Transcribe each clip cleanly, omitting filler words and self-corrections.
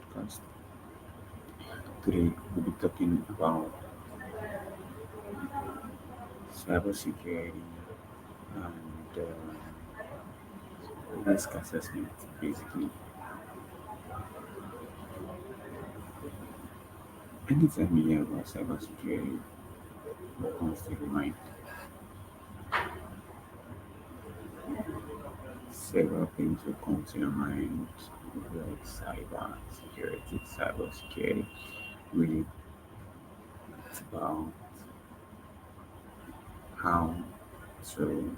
podcast. Today we'll be talking about cybersecurity and risk assessment. Basically, anytime you hear about cybersecurity, what comes to your mind? Several things will come to your mind, like cybersecurity. Really, it's about how to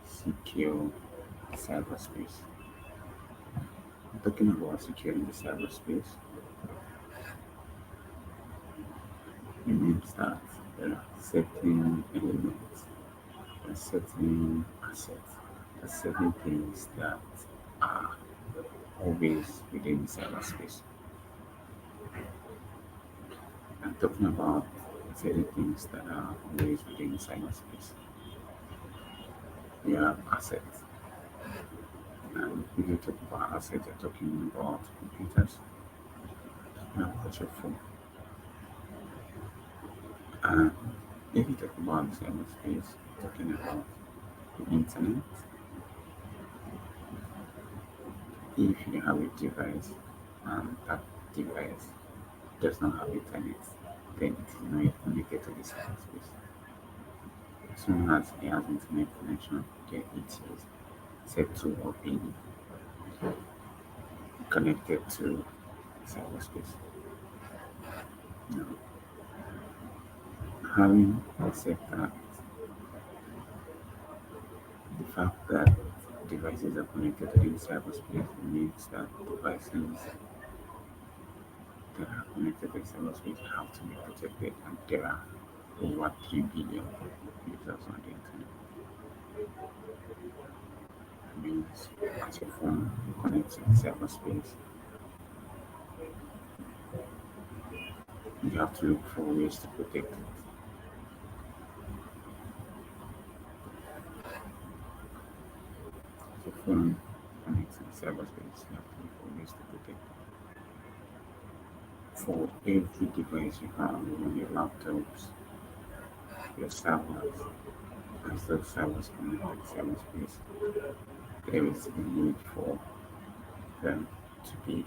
secure cyberspace. Talking about securing the cyberspace, it means that there are certain elements, there are certain assets, there are certain things that are always within the cyberspace. I'm talking about certain things that are always within the cyberspace. We have assets, and if you talk about assets, you're talking about computers, talking about your phone. And if you talk about the cyberspace, you're talking about the internet. If you have a device and that device does not have internet, then it is not connected to the cyberspace. As soon as it has internet connection, then it is said to have been connected to cyberspace. Now, having said that, the fact that devices are connected to the cyberspace means that devices that are connected to the cyberspace have to be protected, and there are over 3 billion users on the internet. That means as your phone connects to the cyberspace, you have to look for ways to protect it. As your phone connects to the cyberspace, you have to look for ways to protect it. For every device you have on your laptops, your servers, as those servers connect to the cyberspace, there is a need for them to be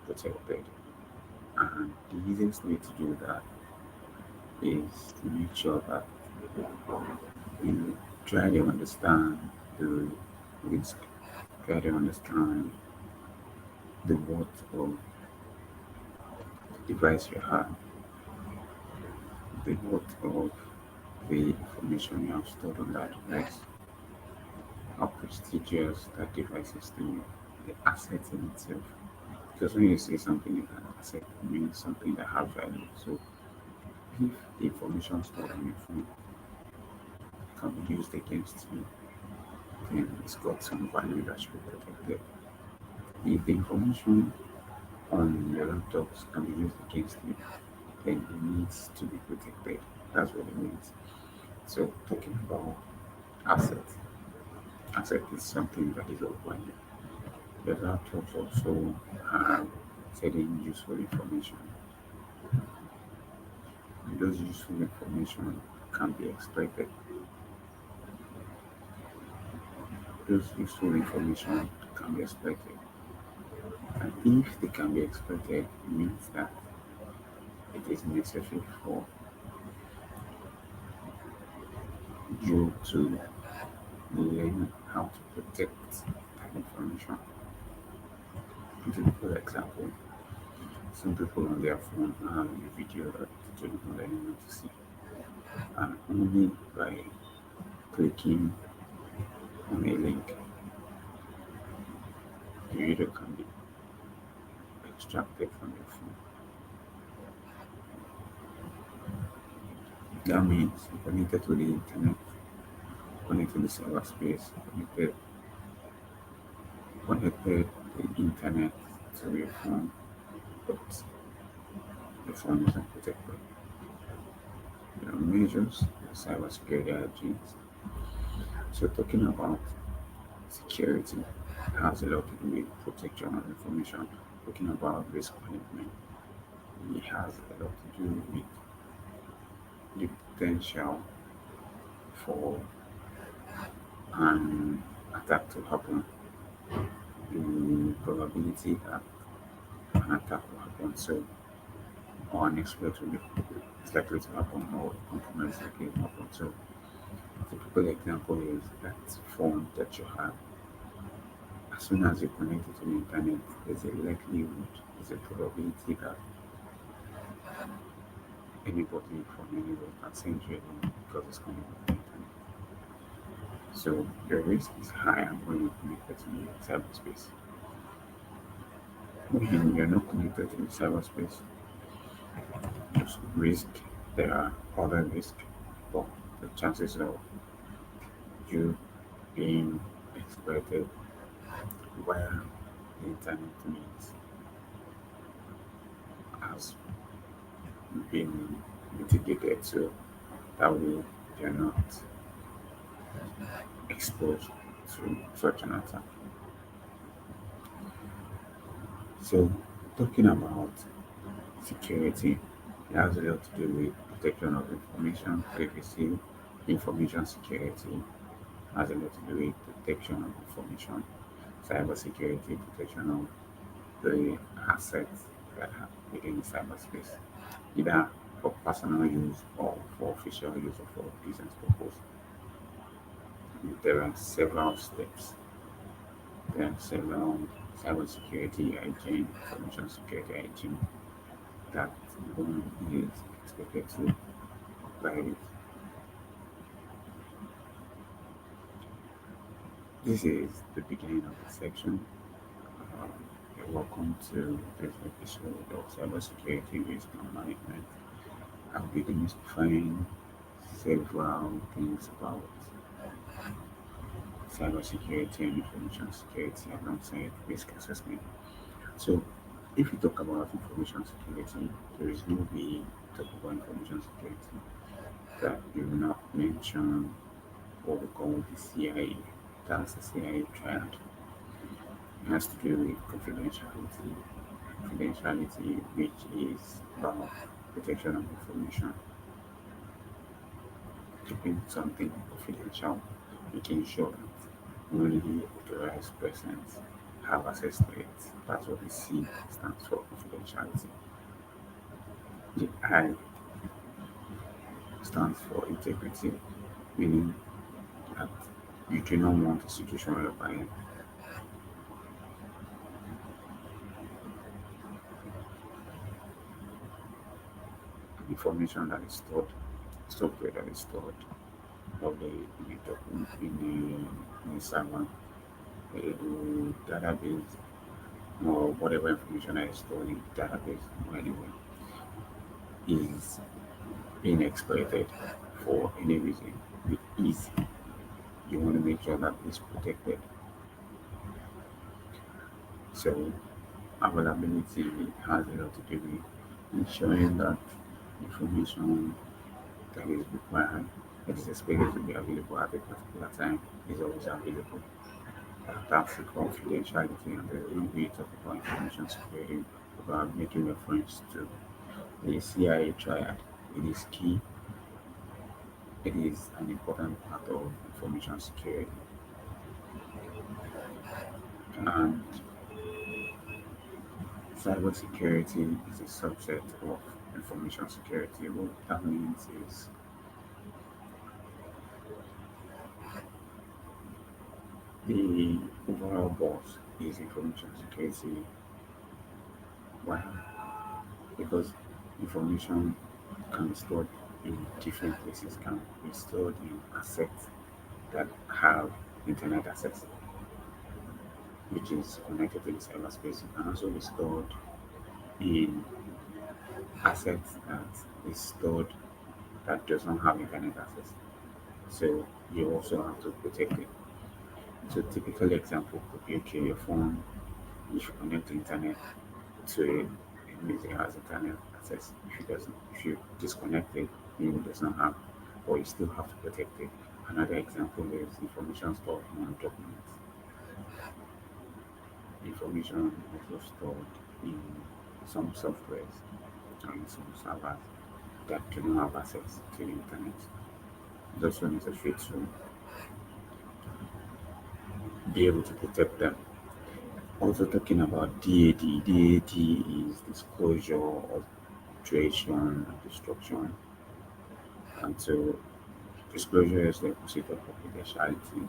protected. And the easiest way to do that is to make sure that you try to understand the risk, try to understand the worth of the device you have, the worth of the information you have stored on that device, how prestigious that device is to you, the asset in itself. Because when you say something is an asset, it means something that has value. So if the information stored on your phone can be used against you, then it's got some value that should be protected. If the information on your laptops can be used against you, then it needs to be protected. That's what it means. So talking about asset, asset is something that is of value. The laptops also have certain useful information. And those useful information can be exploited. Those useful information can be exploited. And if they can be exploited, it means that it is necessary for you to learn how to protect that information. For example, some people on their phone have a video that they don't want anyone to see. And only by clicking on a link, the video can be extracted from your phone. That means connected to the internet, connected to the cyberspace, connected the internet to your phone, but the phone isn't protected. There are measures, cybersecurity agents. So talking about security, has a lot to do with protection of information. Talking about risk management, it has a lot to do with the potential for an attack to happen, the probability that an attack will happen, so or an exploit will be is likely to happen, or compromise is likely to happen. So, a typical example is that phone that you have. As soon as you connect it to the internet, there's a likelihood, there's a probability that anybody from anywhere can send you a link because it's connected to the internet. So your risk is higher when you're connected to the cyberspace. When you're not connected to the cyberspace, there's risk, there are other risks, but the chances of you being exploited where the internet means has been mitigated, so that way you're not exposed to such an attack. So talking about security, it has a lot to do with protection of information, privacy, information security has a lot to do with protection of information, cyber security, protection of the assets that are within the cyberspace, either for personal use or for official use or for business purpose. There are several steps. There are several cybersecurity hygiene, information security hygiene that one is expected to apply with. This is the beginning of the section. Um, Welcome to this episode of cybersecurity risk and management. I'll be demystifying several things about cybersecurity and information security alongside risk assessment. So, if you talk about information security, there is no way to talk about information security that you will not mention what we call the CIA. That's the CIA triad. It has to do with confidentiality, which is about protection of information, keeping something confidential, making sure that only authorized persons have access to it. That's what the C stands for, confidentiality. The I stands for integrity, meaning that you do not want a situation whereby information that is stored, software that is stored, probably in a document, in a server, a database, or whatever information that is stored in the database or anywhere, is being exploited for any reason with ease. You want to make sure that it's protected. So availability has a lot to do with ensuring that information that is required, that is expected to be available at a particular time, is always available. That's the confidentiality, and the way we talk about information security, about making reference to the CIA triad. It is key, it is an important part of information security. And cybersecurity is a subset of information security. What that means is the overall boss is information security. Why? Because information can be stored in different places, can be stored in assets that have internet access, which is connected to the cyberspace. It can also be stored in assets that is stored that does not have internet access. So you also have to protect it. So typical example could be okay, your phone, if you connect the internet to it, it means it has internet access. If it doesn't, if you disconnect it, it does not have, or you still have to protect it. Another example is information stored on documents. information also stored in some softwares and some servers that do not have access to the internet. It's also necessary to be able to protect them. Also talking about DAD. DAD is disclosure, alteration, and destruction. And so disclosure is the opposite of confidentiality.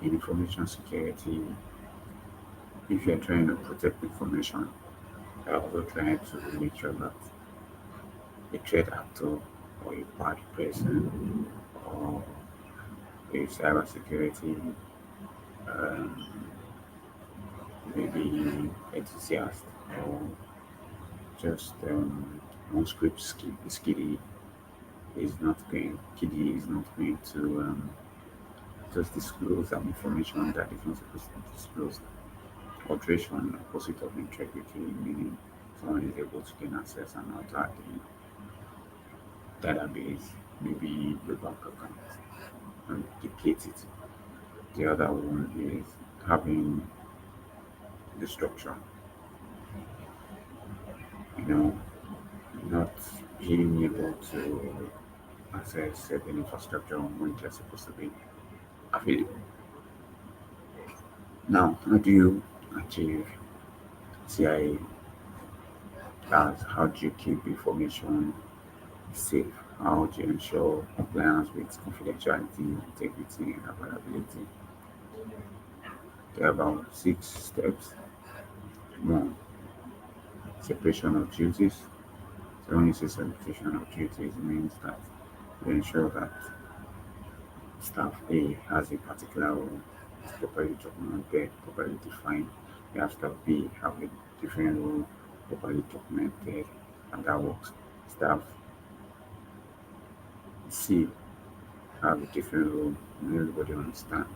In information security, if you're trying to protect information, you're also trying to make sure that a threat actor or a bad person or a cybersecurity um, maybe enthusiast or just skiddy is not going to just disclose some information that is not supposed to be disclosed. Alteration, opposite of integrity, meaning someone is able to gain access and alter the database, maybe the bank account, and deplete it. The other one is having destruction, you know, not being able to access certain infrastructure when they're supposed to be available. Now, how do you achieve CIA tasks? How do you keep information safe? How do you ensure compliance with confidentiality, integrity, and availability? There are about 6 steps. One, separation of duties. So when you say separation of duties, it means that you ensure that staff A has a particular role, it's properly documented, properly defined. You have staff B have a different role, properly documented, and that works. Staff C have a different role, and everybody understands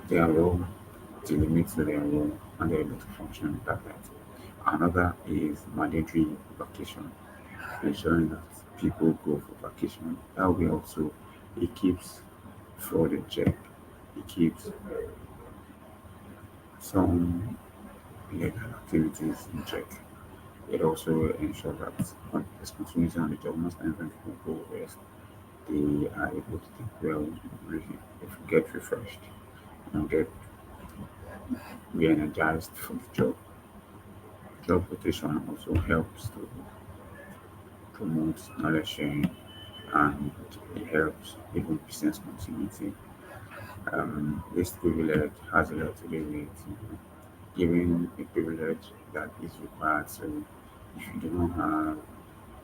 their role, the limits to their role, and they're able to function without that. Another is mandatory vacation, ensuring that people go for vacation. That way also it keeps fraud in check. It keeps some illegal activities in check. It also ensures that there's continuity on the job. Most times when people go rest, they are able to think well, get refreshed, and get re-energized for the job. Job rotation also helps to promote knowledge sharing and it helps even business continuity. This privilege has a lot to do with giving a privilege that is required. So if you do not have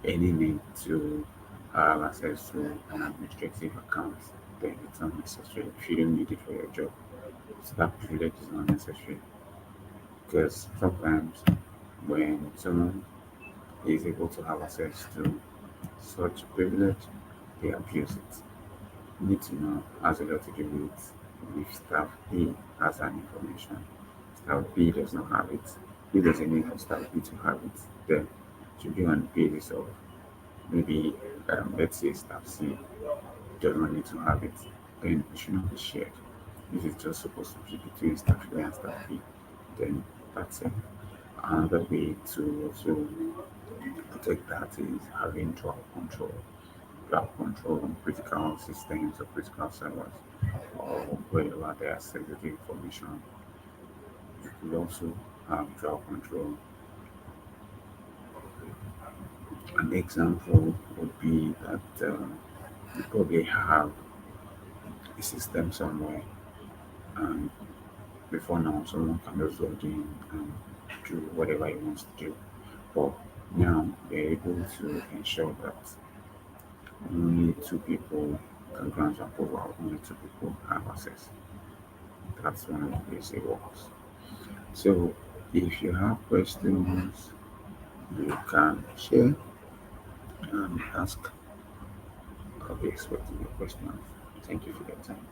any need to have access to an administrative account, then it's not necessary. If you don't need it for your job, so that privilege is not necessary. Because sometimes when someone is able to have access to such privilege, they abuse it. You need to know has a lot to do with if staff A has that information, staff B does not have it. If there's a need for staff B to have it, then it should be on the basis of maybe let's say staff C does not need to have it, then it should not be shared. If it's just supposed to be between staff A and staff B, then that's it. Another way to also protect that is having drop control on critical systems or critical servers or wherever there are sensitive information. You could also have drop control. An example would be that you probably have a system somewhere and before now someone can just log in and do whatever he wants to do. But now they're able to ensure that only 2 people can grant approval, only 2 people have access. That's one of the ways it works. So if you have questions, you can share and ask. I'll be expecting your questions. Thank you for your time.